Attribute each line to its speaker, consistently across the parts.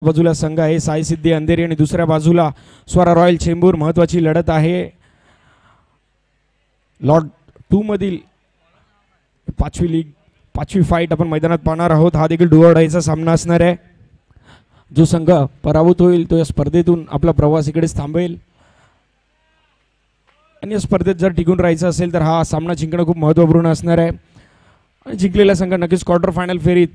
Speaker 1: बाजूला संघ आहे साई सिद्धी अंधेरी आणि दुसऱ्या बाजूला स्वरा रॉयल चेंबूर. महत्त्वाची लढत आहे लॉट 2 मधील 5वी लीग 5वी फाईट आपण मैदानात पाहणार आहोत. हा देखील डू ऑर डायचा सामना असणार आहे. जो संघ पराभूत होईल तो या स्पर्धेतून आपला प्रवास इकडेच थांबेल आणि या स्पर्धेत जर टिकून राहायचं असेल तर हा सामना जिंकणं खूप महत्त्वपूर्ण असणार आहे. आणि जिंकलेला संघ नक्कीच क्वार्टर फायनल फेरीत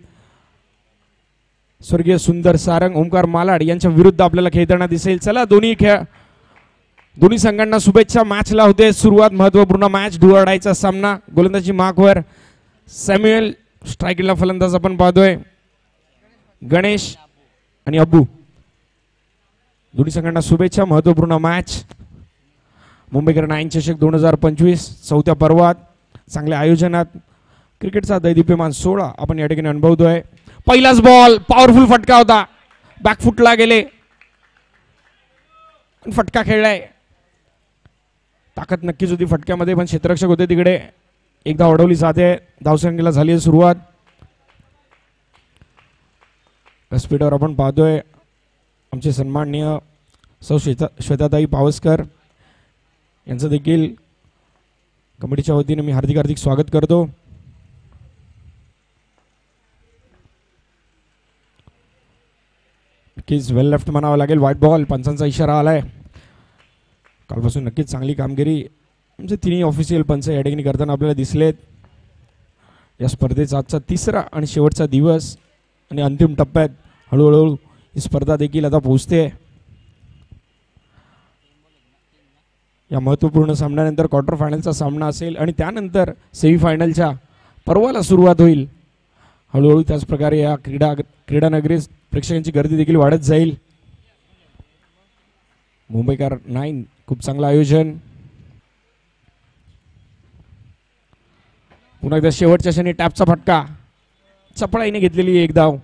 Speaker 1: स्वर्गीय सुंदर सारंग ओमकार मालाड यांच्या विरुद्ध आपल्याला खेळताना दिसेल. चला दोन्ही संघांना शुभेच्छा. मॅचला होते सुरुवात. महत्त्वपूर्ण मॅच डू ऑर डायचा सामना. गोलंदाजी मार्कवर सॅम्युएल. स्ट्रायकिंगला फलंदाज आपण पाहतोय गणेश आणि अब्बू. दोन्ही संघांना शुभेच्छा. महत्त्वपूर्ण मॅच. मुंबईकर 9 चषक 2025 चौथ्या पर्वात चांगल्या आयोजनात क्रिकेटचा दैदिप्यमान सोहळा आपण या ठिकाणी अनुभवतोय. पहिलाच बॉल पॉवरफुल फटका होता. बॅकफुटला गेले फटका खेळलाय. ताकद नक्कीच होती फटक्यामध्ये पण क्षेत्ररक्षक होते तिकडे. एकदा अडवली जाते. धावसंख्येला झाली आहे सुरुवात. स्पीडवर आपण पाहतोय आमचे सन्माननीय सौ श्वेताताई पावसकर यांचं देखील कमिटीच्या वतीने मी हार्दिक स्वागत करतो. नक्कीच वेल लेफ्ट म्हणावं लागेल. White ball. पंचांचा इशारा आलाय. कालपासून नक्कीच चांगली कामगिरी म्हणजे तिन्ही ऑफिशियल पंच या ठिकाणी करताना आपल्याला दिसलेत. या स्पर्धेचा आजचा तिसरा आणि शेवटचा दिवस आणि अंतिम टप्प्यात हळूहळू ही स्पर्धा देखील आता पोहोचते. या महत्त्वपूर्ण सामन्यानंतर क्वार्टर फायनलचा सामना असेल आणि त्यानंतर सेमीफायनलच्या पर्वाला सुरुवात होईल. हळूहळू त्याच प्रकारे या क्रीडा नगरीत प्रेक्षकांची गर्दी देखील वाढत जाईल. मुंबईकर 9 खूप चांगलं आयोजन. पुन्हा एकदा शेवटच्या क्षणी टॅपचा फटका. चपळाईने घेतलेली एक धाव.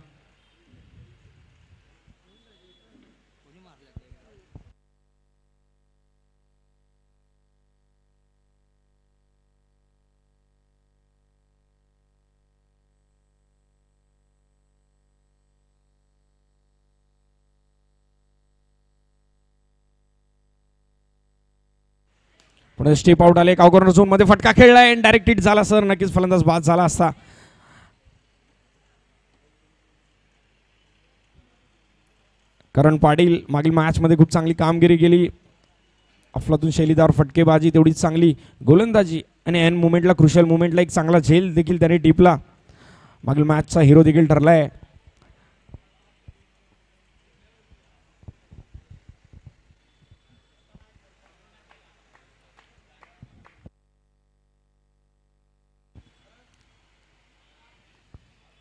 Speaker 1: पुढे स्टेप आउट आले. कॉर्नर झोन मध्ये फटका खेळलाय. डायरेक्ट हिट झाला सर. नक्कीच फलंदाज बाद झाला असता. करण पाटील मागील मॅच मध्ये खूप चांगली कामगिरी केली. अफलातून शैलीदार फटकेबाजी तेवढीच चांगली गोलंदाजी आणि एन मुवमेंटला क्रुशियल मुवमेंटला एक चांगला झेल देखील त्याने टिपला. मागील मॅचचा हिरो देखील ठरलाय.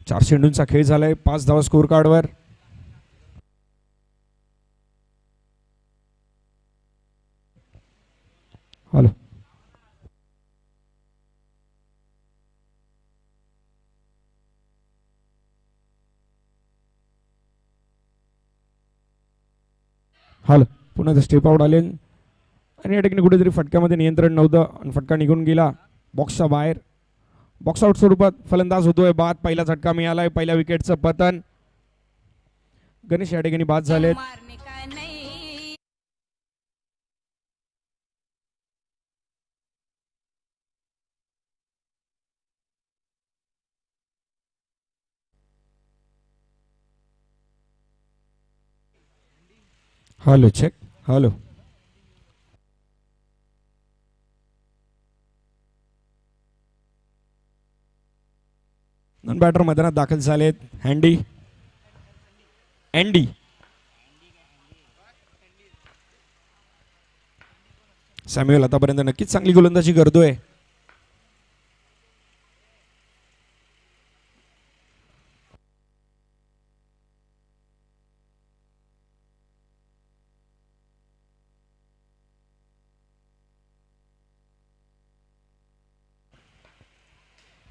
Speaker 1: चार चेंडूंचा खेळ झालाय. 5 धावा स्कोर कार्डवर. हॅलो हॅलो पुन्हा स्टेप आउट आले आणि या ठिकाणी कुठेतरी फटक्यामध्ये नियंत्रण नव्हतं आणि फटका निघून गेला बॉक्सच्या बाहेर. बॉक्स आउट स्वरूपात फलंदाज होतोय बाद. पहिला झटका मिळालाय. पहिल्या विकेटचं पतन. गणेश या ठिकाणी बाद झालेत. Hello check. Hello non batter मैदानात दाखल झालेत. अँडी सॅम्युएल आतापर्यंत नक्कीच चांगली गोलंदाजी करतोय.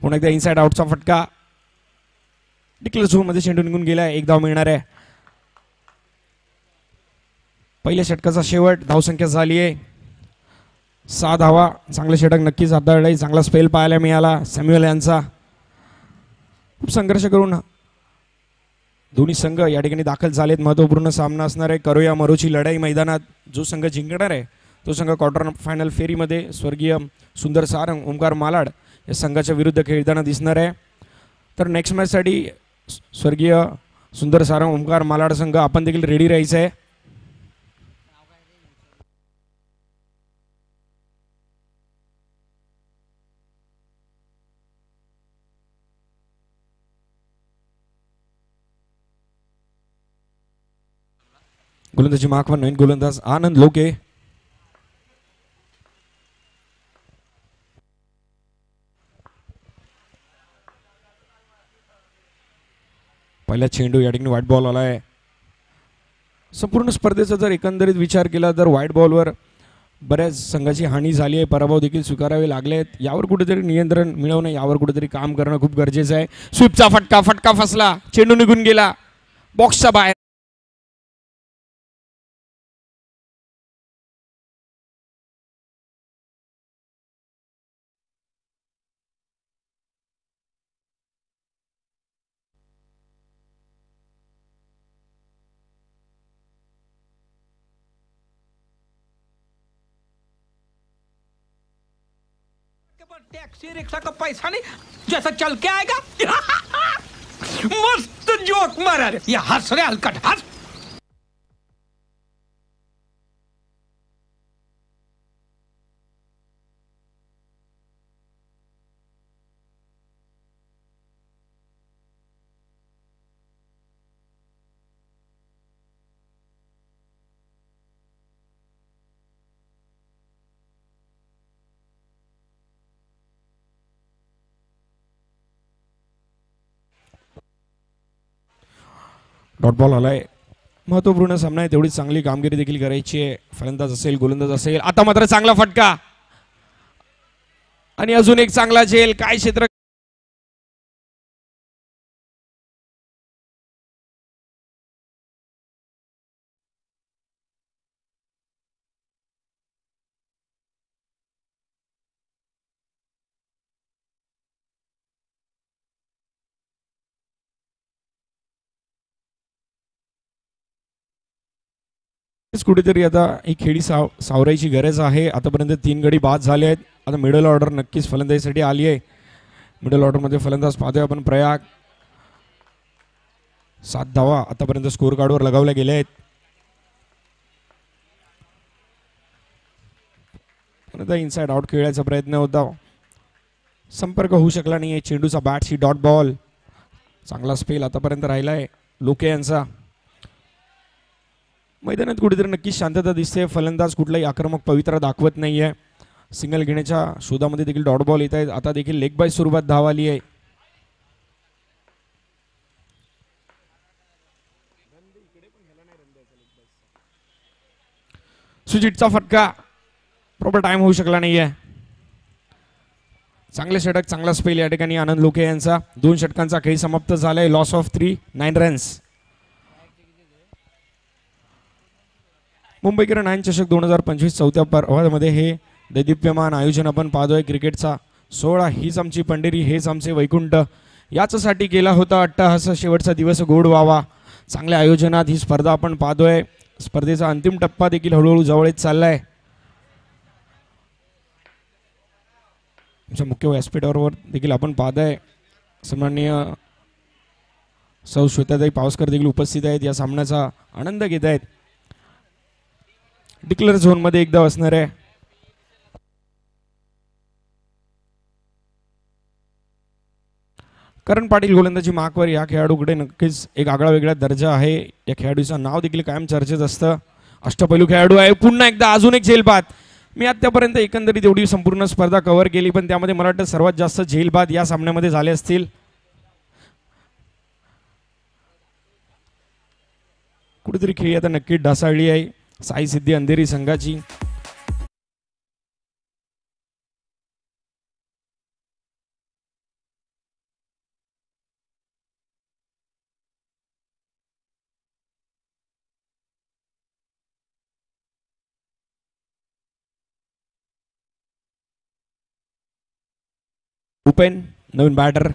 Speaker 1: पुन्हा एकदा इनसाइड आउटचा फटका. डिक्लेअर झोन मध्ये चेंडू निघून गेलाय. एक धाव मिळणार आहे. पहिल्या षटकाचा शेवट. धावसंख्या झाली आहे 6 धावा. चांगले षटक नक्कीच हाताळले. चांगला स्पेल पाहायला मिळाला सॅम्युएल यांचा. खूप संघर्ष करून दोन्ही संघ या ठिकाणी दाखल झालेत. महत्त्वपूर्ण सामना असणार आहे. करूया मरोची लढाई मैदानात. जो संघ जिंकणार आहे तो संघ क्वार्टर फायनल फेरीमध्ये स्वर्गीय सुंदर सारंग ओमकार मालाड या संघाच्या विरुद्ध खेळताना दिसणार आहे. तर नेक्स्ट मॅचसाठी स्वर्गीय सुंदर सारंग ओमकार मालाड संघ आपण देखील रेडी राहायचं आहे. गोलंदाजी मागवा नवीन गोलंदाज आनंद लोके. पहिला चेंडू या ठिकाणी व्हाईट बॉल आलाय. संपूर्ण स्पर्धेचा जर एकंदरीत विचार केला तर व्हाईट बॉलवर बऱ्याच संघाची हानी झाली आहे. पराभव देखील स्वीकारावे लागले आहेत. यावर कुठेतरी नियंत्रण मिळवणं, यावर कुठेतरी काम करणं खूप गरजेचं आहे. स्वीपचा फटका फसला. चेंडू निघून गेला बॉक्सच्या बाहेर.
Speaker 2: टैक्सी रिक्शा का पैसा नहीं जैसा चल के आएगा. मस्त जोक मारा रे. ये हंस रे हलकट हंस.
Speaker 1: डॉट बॉल आलाय. महत्वपूर्ण सामना आहे. तेवढी चांगली कामगिरी देखील करायची आहे. फलंदाज असेल गोलंदाज असेल. आता मात्र चांगला फटका आणि अजून एक चांगला झेल. काय क्षेत्र कुठेतरी आता ही खेळी सावरायची गरज आहे. आतापर्यंत 3 गडी बाद झाले आहेत. आता मिडल ऑर्डर नक्कीच फलंदाजीसाठी आली आहे. मिडल ऑर्डरमध्ये फलंदाज पाहतोय आपण प्रयाग. 7 धावा आतापर्यंत स्कोर कार्डवर लगावल्या गेल्या आहेत. आता इनसाइड आउट खेळायचा प्रयत्न होता. संपर्क होऊ शकला नाहीये. चेंडूचा बॅटशी डॉट बॉल. चांगला स्पेल आतापर्यंत राहिलाय लोके यांचा. मैदानात कुठेतरी नक्कीच शांतता दिसते. फलंदाज कुठलाही आक्रमक पवित्रा दाखवत नाहीये. सिंगल घेण्याच्या शोधामध्ये देखील डॉट बॉल येत आहेत. आता देखील लेग बाय स्वरूपात धाव आली आहे. सुजितचा फटका प्रॉपर टाइम होऊ शकला नाहीये. चांगले षटक, चांगला स्पेल या ठिकाणी आनंद लोके यांचा. 2 षटकांचा खेळ समाप्त झालाय. Loss of 3, 9 runs. Mumbai Kiran चषक 2025 चौथ्या पर्वामध्ये हे दैदिप्यमान आयोजन आपण पाहतोय. क्रिकेटचा 16 हीच आमची पंढरी, हेच आमचे वैकुंठ. याच्यासाठी केला होता अट्टहास शेवटचा दिवस गोड व्हावा. चांगल्या आयोजनात ही स्पर्धा आपण पाहतोय. स्पर्धेचा अंतिम टप्पा देखील हळूहळू जवळ येत चाललाय. आमच्या मुख्य व्यासपीठावर देखील आपण पाहताय सन्माननीय सौ श्वेताताई पावसकर देखील उपस्थित आहेत. या सामन्याचा आनंद घेत आहेत. डिक्लेअर झोन मध्ये एकदा असणार आहे. करण पाटील गोलंदाजी मार्कवर. या खेळाडूकडे नक्कीच एक आगळा वेगळा दर्जा आहे. या खेळाडूचं नाव देखील कायम चर्चेत असतं. अष्टपैलू खेळाडू आहे. पुन्हा एकदा अजून एक झेलबाद. मी आतापर्यंत एकंदरीत एवढी संपूर्ण स्पर्धा कव्हर केली, पण त्यामध्ये मला वाटतं सर्वात जास्त झेलबाद या सामन्यामध्ये झाले असतील. कुठेतरी खेळी आता नक्की ढासाळली आहे साई सिद्धी अंधेरी संघाची. उपेन नवीन बॅटर.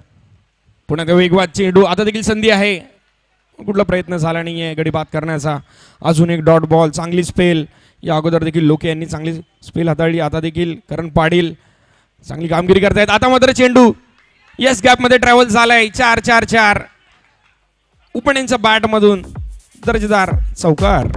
Speaker 1: पुन्हा वेगवान चेंडू. आता देखील संधी आहे. कुठला प्रयत्न झाला नाहीये गडी बाद करण्याचा. अजून एक डॉट बॉल, चांगली स्पेल. या अगोदर देखील लोके यांनी चांगली स्पेल हाताळली. आता देखील करण पाटील चांगली कामगिरी करतायत. आता मात्र चेंडू यस गॅपमध्ये ट्रॅव्हल झालाय. 4-4-4 उपण्यांच्या बॅटमधून दर्जेदार चौकार.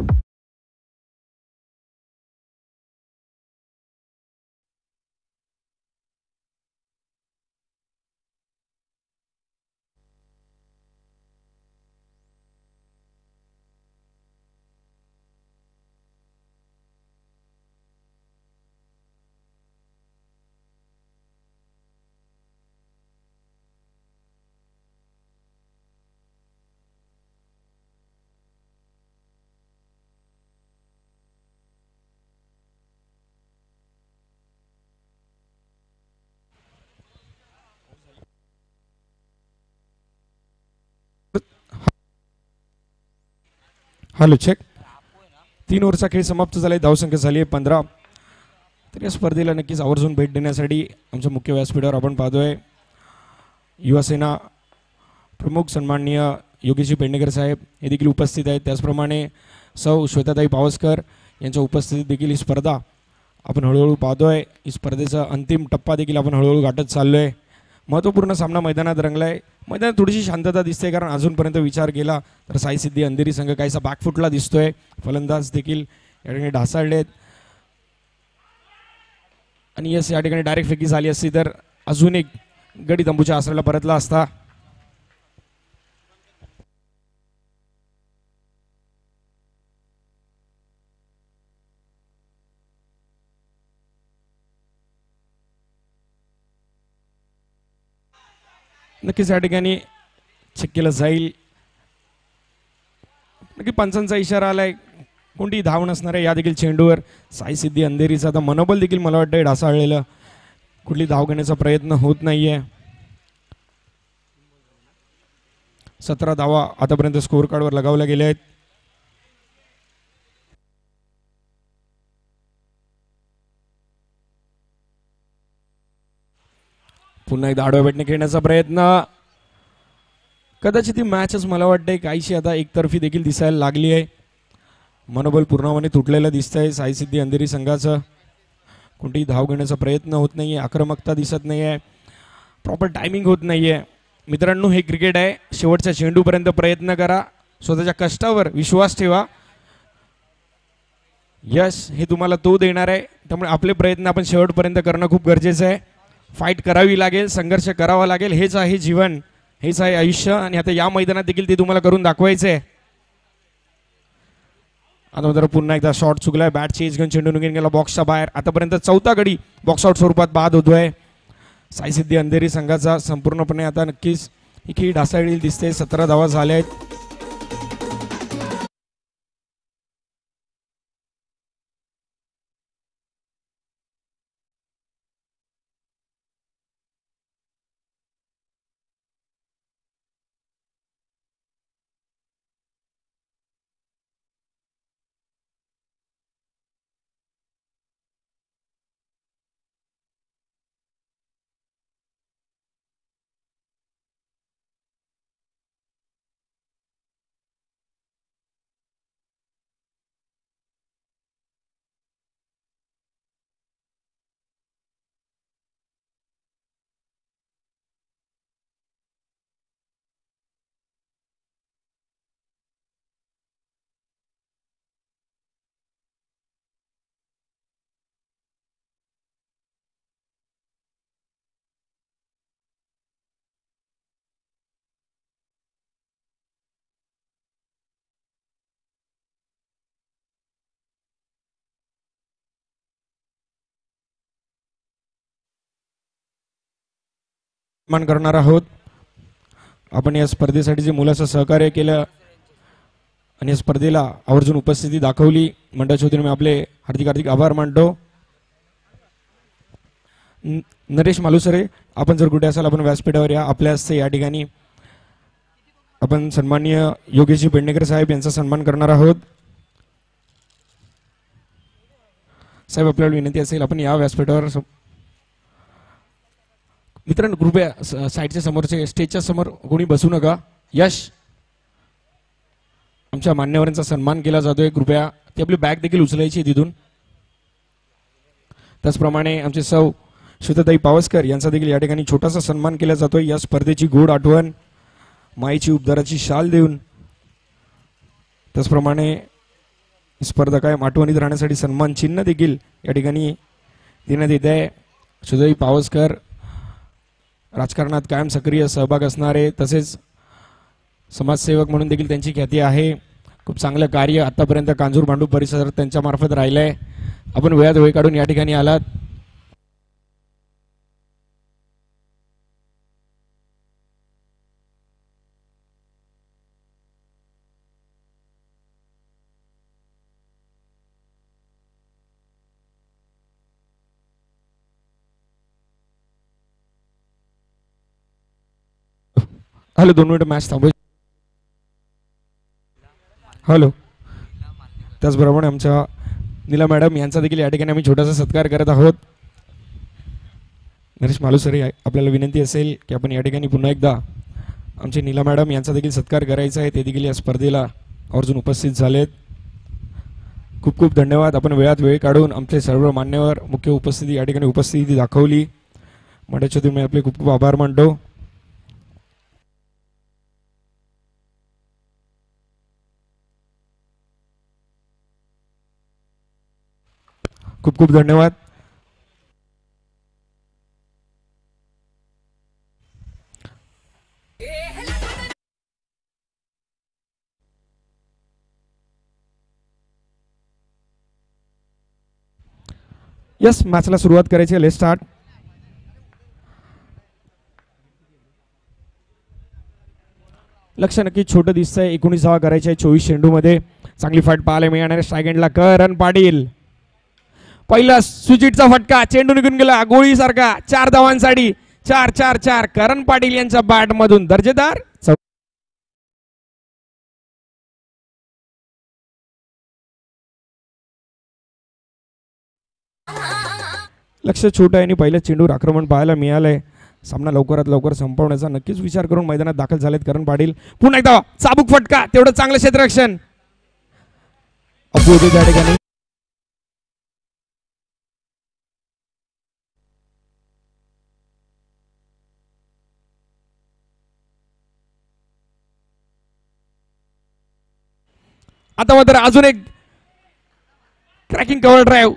Speaker 1: Hello check. 3 ओव्हरचा खेळ समाप्त झालाय. धावसंख्या झाली आहे 15. तर या स्पर्धेला नक्कीच आवर्जून भेट देण्यासाठी आमच्या मुख्य व्यासपीठावर आपण पाहतोय युवासेना प्रमुख सन्माननीय योगेशजी पेडणेकर साहेब हे देखील उपस्थित आहेत. त्याचप्रमाणे सौ श्वेताताई पावसकर यांच्या उपस्थितीत देखील ही स्पर्धा आपण हळूहळू पाहतोय. ही स्पर्धेचा अंतिम टप्पा देखील आपण हळूहळू गाठत चाललोय. महत्त्वपूर्ण सामना मैदानात रंगलाय. मैदानात थोडीशी शांतता दिसते कारण अजूनपर्यंत विचार केला तर साई सिद्धी अंधेरी संघ काहीसा बॅकफुटला दिसतोय. फलंदाज देखील या ठिकाणी ढासळलेत आणि यस या ठिकाणी डायरेक्ट फेकी झाली असती तर अजून एक गडी तंबूच्या आसऱ्याला परतला असता. नक्कीच या ठिकाणी चेक केलं जाईल. नक्की पंचांचा इशारा आलाय. कोणती धाव नसणार आहे या देखील चेंडूवर. साई सिद्धी अंधेरीचा आता मनोबल देखील मला वाटतं ढासळलेलं. कुठली धाव घेण्याचा प्रयत्न होत नाहीये. 17 धावा आतापर्यंत स्कोअर कार्डवर लगावल्या गेल्या आहेत. पुन्हा एकदा आडव्या बॅटने खेळण्याचा प्रयत्न. कदाचित ही मॅचच मला वाटतंय काहीशी आता एकतर्फी देखील दिसायला लागली आहे. मनोबल पूर्णपणे तुटलेलं दिसतंय साई सिद्धी अंधेरी संघाचं. कोणतीही धाव घेण्याचा प्रयत्न होत नाहीये. आक्रमकता दिसत नाहीये. प्रॉपर टायमिंग होत नाहीये. मित्रांनो हे क्रिकेट आहे. शेवटच्या चेंडूपर्यंत प्रयत्न करा. स्वतःच्या कष्टावर विश्वास ठेवा. यश हे तुम्हाला तो देणार आहे. त्यामुळे आपले प्रयत्न आपण शेवटपर्यंत करणं खूप गरजेचं आहे. फाईट करावी लागेल. संघर्ष करावा लागेल. हेच आहे जीवन. हेच आहे आयुष्य. आणि आता या मैदानात देखील ते तुम्हाला करून दाखवायचं आहे. आता मात्र पुन्हा एकदा शॉट चुकलाय. बॅट चेंज घेऊन चेंडू निघून गेला बॉक्सच्या बाहेर. आतापर्यंत चौथा गडी बॉक्स आउट स्वरूपात बाद होतोय. साई सिद्धी अंधेरी संघाचा संपूर्णपणे आता नक्कीच ही खेळ ढासळलेली दिसते. 17 धावा झाल्या आहेत. मान करणार आहोत. आपण या स्पर्धेसाठी जे मुलाचं सहकार्य केलं आणि या स्पर्धेला आवर्जून उपस्थिती दाखवली मंडळाच्या वतीने मी आपले हार्दिक हार्दिक आभार मानतो. नरेश मालुसरे आपण जर कुठे असाल आपण व्यासपीठावर या. आपल्या हस्ते या ठिकाणी आपण सन्माननीय योगेशजी पेडणेकर साहेब यांचा सन्मान करणार आहोत. साहेब आपल्याला विनंती असेल आपण या व्यासपीठावर. मित्रांनो कृपया साईडच्या समोरचे स्टेजच्या समोर कोणी बसू नका. यश आमच्या मान्यवरांचा सन्मान केला जातोय. कृपया ती आपली बॅग देखील उचलायची तिथून. त्याचप्रमाणे आमचे सौ श्वेताताई पावसकर यांचा देखील या ठिकाणी छोटासा सन्मान केला जातोय. या स्पर्धेची गोड आठवण माईची उपदाराची शाल देऊन. त्याचप्रमाणे स्पर्धा कायम आठवणीत राहण्यासाठी सन्मान चिन्ह देखील या ठिकाणी देण्यात येत आहे. श्वेताताई पावसकर राजकारणात कायम सक्रिय सहभाग असणारे, तसेच समाजसेवक म्हणून देखील त्यांची ख्याती आहे. खूप चांगलं कार्य आतापर्यंत कांजूर भांडूप परिसरात त्यांच्या मार्फत राहिलंय. आपण वेळात वेळ काढून या ठिकाणी आलात. हॅलो, 2 मिनिट मॅच थांबू. हॅलो. त्याचबरोबर आमच्या नीला मॅडम यांचा देखील या ठिकाणी आम्ही छोटासा सत्कार करत आहोत. नरेश मालुसरे, आपल्याला विनंती असेल की आपण या ठिकाणी पुन्हा एकदा आमचे नीला मॅडम यांचा देखील सत्कार करायचा आहे. ते देखील या स्पर्धेला आवर्जून उपस्थित झालेत. खूप खूप धन्यवाद. आपण वेळात वेळ काढून आमचे सर्व मान्यवर मुख्य उपस्थिती या ठिकाणी उपस्थिती दाखवली. मंडळाचे तुम्ही आपले खूप खूप आभार मानतो. खूप खूप धन्यवाद. यस, मॅचला सुरुवात करायची आहे. Let start. लक्ष नक्की छोटं दिसतंय. 19 धावा करायच्या आहे 24 चेंडूमध्ये. चांगली फाईट पाहायला मिळणार आहे. स्ट्राईक एंडला करण पाटील. पहिला सुजितचा फटका, चेंडू निघून गेला गोळीसारखा. 4 धावांसाठी 4-4-4 करण पाटील यांच्या बॅट मधून दर्जेदार. लक्ष छोटं आहे आणि पहिल्या चेंडूवर आक्रमण पाहायला मिळालंय. सामना लवकरात लवकर संपवण्याचा नक्कीच विचार करून मैदानात दाखल झालेत करण पाटील. पुन्हा एकदा चाबूक फटका, तेवढं चांगलं क्षेत्ररक्षण. अप्पू होते त्या ठिकाणी. आता मात्र अजून एक क्रॅकिंग कव्हर ड्राईव्ह.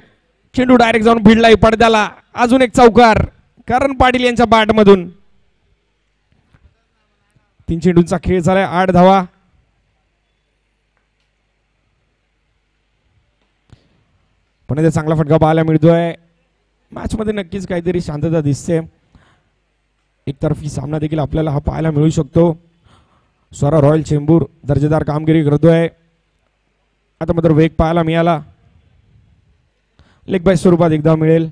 Speaker 1: चेंडू डायरेक्ट जाऊन भिडलाय पडद्याला. अजून एक चौकार करण पाटील यांच्या बॅट मधून. 3 चेंडूंचा खेळ झालाय. 8 धावा. पण इथे चांगला फटका पाहायला मिळतोय. मॅच मध्ये नक्कीच काहीतरी शांतता दिसते. एकतर्फी सामना देखील आपल्याला हा पाहायला मिळू शकतो. स्वरा रॉयल चेंबूर दर्जेदार कामगिरी करतोय. आता मात्र वेग पाहायला मिळाला. लेग बाय स्वरूपात एकदा मिळेल.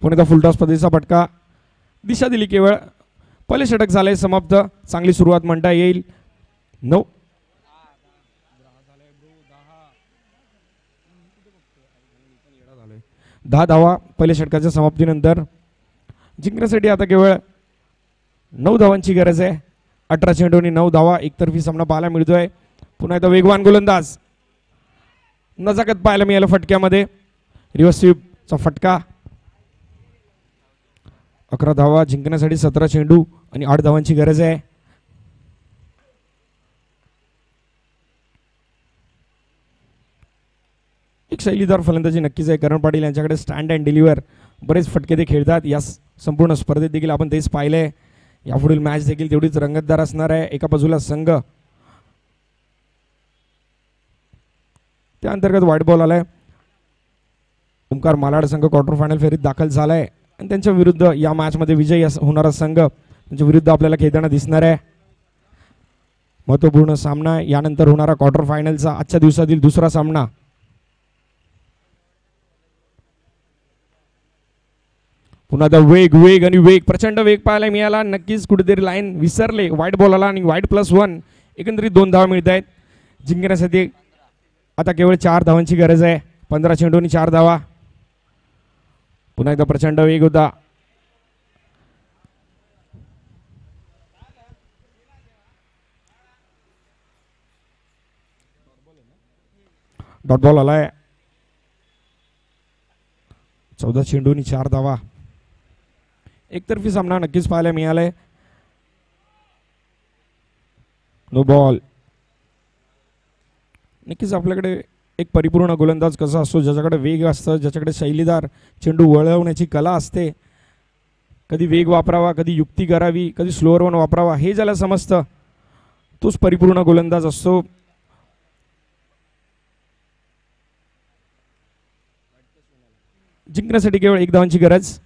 Speaker 1: पुन्हा फुलटॉस पद्धतीचा फटका. दिशा दिली केवळ. पहिले षटक झाले समाप्त. चांगली सुरुवात म्हणता येईल. 10 धावा पहिल्या षटकाच्या समाप्तीनंतर. जिंकण्यासाठी आता केवळ 9 धावांची गरज आहे. 18 चेंडूंनी 9 धावा. एकतर्फी सामना पाहायला मिळतोय. पुन्हा एकदा वेगवान गोलंदाज. नजाकत पाहायला मिळालं फटक्यामध्ये. रिव्हर्स स्वीपचा फटका. 11 धावा. जिंकण्यासाठी 17 चेंडू आणि 8 धावांची गरज आहे. एक शैलीदार फलंदाजी नक्कीच आहे करण पाटील यांच्याकडे. स्टँड अँड डिलिव्हर बरेच फटके ते खेळतात. या संपूर्ण स्पर्धेत देखील आपण तेच पाहिलंय. यापुढील मॅच देखील तेवढीच रंगतदार असणार आहे. एका बाजूला संघ, त्या अंतर्गत व्हाईट बॉल आलाय. ओमकार मालाड संघ क्वार्टर फायनल फेरीत दाखल झालाय आणि त्यांच्या विरुद्ध या मॅच मध्ये विजयी होणारा संघ त्यांच्या विरुद्ध आपल्याला खेळताना दिसणार आहे. महत्त्वपूर्ण सामना. यानंतर होणारा क्वार्टर फायनलचा आजच्या दिवसातील दुसरा सामना. पुन्हा वेग वेग आणि वेग, प्रचंड वेग पाहायला मिळाला. नक्कीच कुठेतरी लाईन विसरले. व्हाईट बॉल आला आणि व्हाईट +1. एकंदरीत 2 धावा मिळत आहेत. जिंकण्यासाठी आता केवळ 4 धावांची गरज आहे. 15 चेंडूंनी 4 धावा. पुन्हा एकदा प्रचंड वेग होता. डॉट बॉल आलाय. 14 चेंडूंनी 4 धावा. एकतर्फी सामना नक्कीच पाहायला मिळालाय. No ball. नक्कीच आपल्याकडे एक परिपूर्ण गोलंदाज कसा असतो, ज्याच्याकडे वेग असतं, ज्याच्याकडे शैलीदार चेंडू वळवण्याची कला असते. कधी वेग वापरावा, कधी युक्ती करावी, कधी स्लोअर वन वापरावा, हे ज्याला समजतं तोच परिपूर्ण गोलंदाज असतो. जिंकण्यासाठी केवळ 1 धावांची गरज.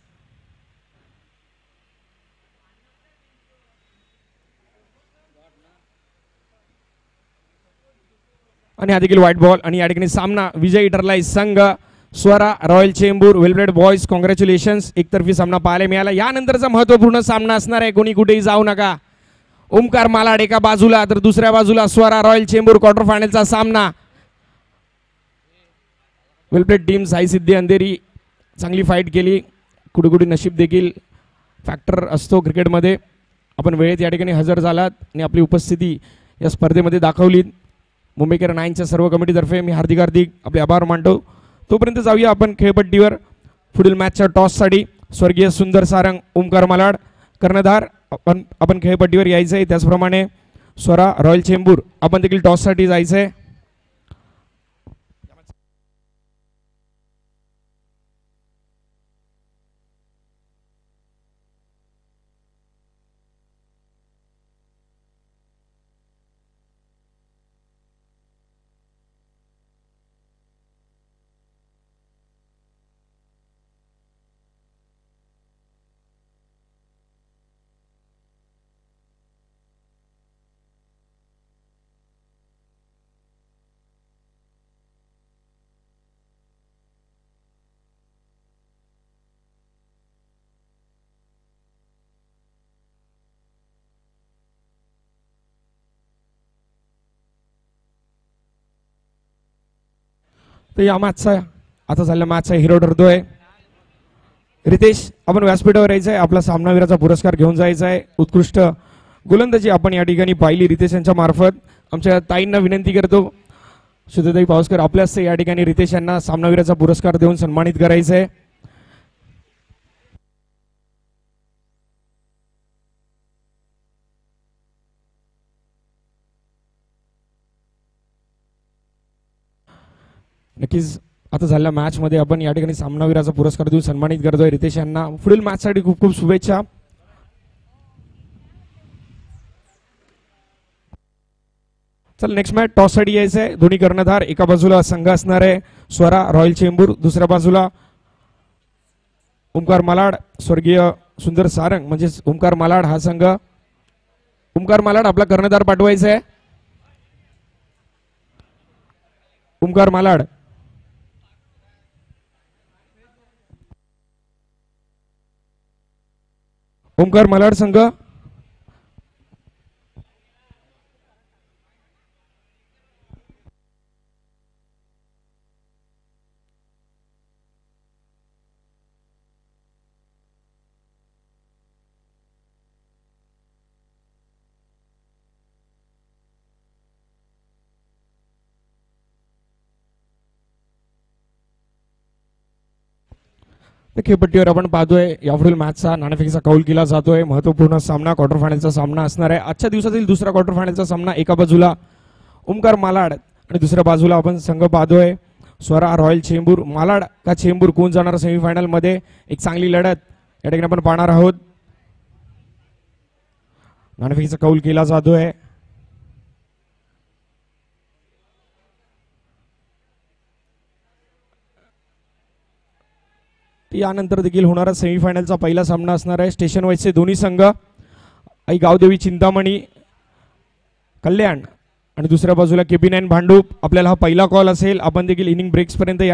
Speaker 1: आणि हा देखील व्हाईट बॉल. आणि या ठिकाणी सामना विजयी ठरलाय संघ Swara royal Chembur. Well played boys, congratulations. एकतर्फी सामना पाहायला मिळाला. यानंतरचा महत्त्वपूर्ण सामना असणार आहे. कोणी कुठेही जाऊ नका. ओमकार मालाड एका बाजूला तर दुसऱ्या बाजूला स्वरा रॉयल चेंबूर. क्वार्टर फायनलचा सामना. वेलप्लेड टीम साई सिद्धी अंधेरी चांगली फाईट केली. कुठे कुठे नशीब देखील फॅक्टर असतो क्रिकेटमध्ये. आपण वेळेत या ठिकाणी हजर झालात आणि आपली उपस्थिती या स्पर्धेमध्ये दाखवली. मुंबईकर 9च्या सर्व कमिटीतर्फे मी हार्दिक आपले आभार मानतो. तोपर्यंत जाऊया आपण खेळपट्टीवर. पुढील मॅचच्या टॉससाठी स्वर्गीय सुंदर सारंग, ओमकार मालाड कर्णधार आपण खेळपट्टीवर यायचं आहे. त्याचप्रमाणे स्वरा रॉयल चेंबूर आपण देखील टॉससाठी जायचं आहे. तर या मॅचचा आता झालेल्या मॅचचा हिरो ठरतोय रितेश. आपण व्यासपीठावर यायचं आहे. आपला सामनावीराचा पुरस्कार घेऊन जायचा आहे. उत्कृष्ट गोलंदाजी आपण या ठिकाणी पाहिली रितेश यांच्या मार्फत. आमच्या ताईंना विनंती करतो, शुद्धताई पावसकर, आपल्याच या ठिकाणी रितेश यांना सामनावीराचा पुरस्कार देऊन सन्मानित करायचं आहे. नक्कीच आता झालेल्या मॅचमध्ये आपण या ठिकाणी सामनावीराचा पुरस्कार देऊन सन्मानित करतोय रितेश यांना. पुढील मॅचसाठी खूप खूप शुभेच्छा. चल नेक्स्ट मॅच टॉससाठी यायचं आहे. दोन्ही कर्णधार. एका बाजूला संघ असणार आहे स्वरा रॉयल चेंबूर, दुसऱ्या बाजूला ओमकार मालाड स्वर्गीय सुंदर सारंग. म्हणजे ओमकार मालाड हा संघ. ओमकार मालाड आपला कर्णधार पाठवायचा आहे. ओमकार मालाड. ओमकार मालाड संघ. खेळपट्टीवर आपण पाहतोय यापुढील मॅचचा नाणेफेकीचा कौल केला जातोय. महत्वपूर्ण सामना क्वार्टर फायनलचा सामना असणार आहे. आजच्या दिवसातील दुसरा क्वार्टर फायनलचा सामना. एका बाजूला ओमकार मालाड आणि दुसऱ्या बाजूला आपण संघ पाहतोय स्वरा रॉयल चेंबूर. मालाड का चेंबूर कोण जाणार सेमीफायनल मध्ये, एक चांगली लढत या ठिकाणी आपण पाहणार आहोत. नाणेफेकीचा कौल केला जातोय. यानंतर देखील होणारा सेमीफायनलचा पहिला सामना असणार आहे. स्टेशन वाईजचे दोन्ही संघ आई गावदेवी चिंतामणी कल्याण आणि दुसऱ्या बाजूला KP9 भांडूप. आपल्याला हा पहिला कॉल असेल. आपण देखील इनिंग ब्रेक्स पर्यंत या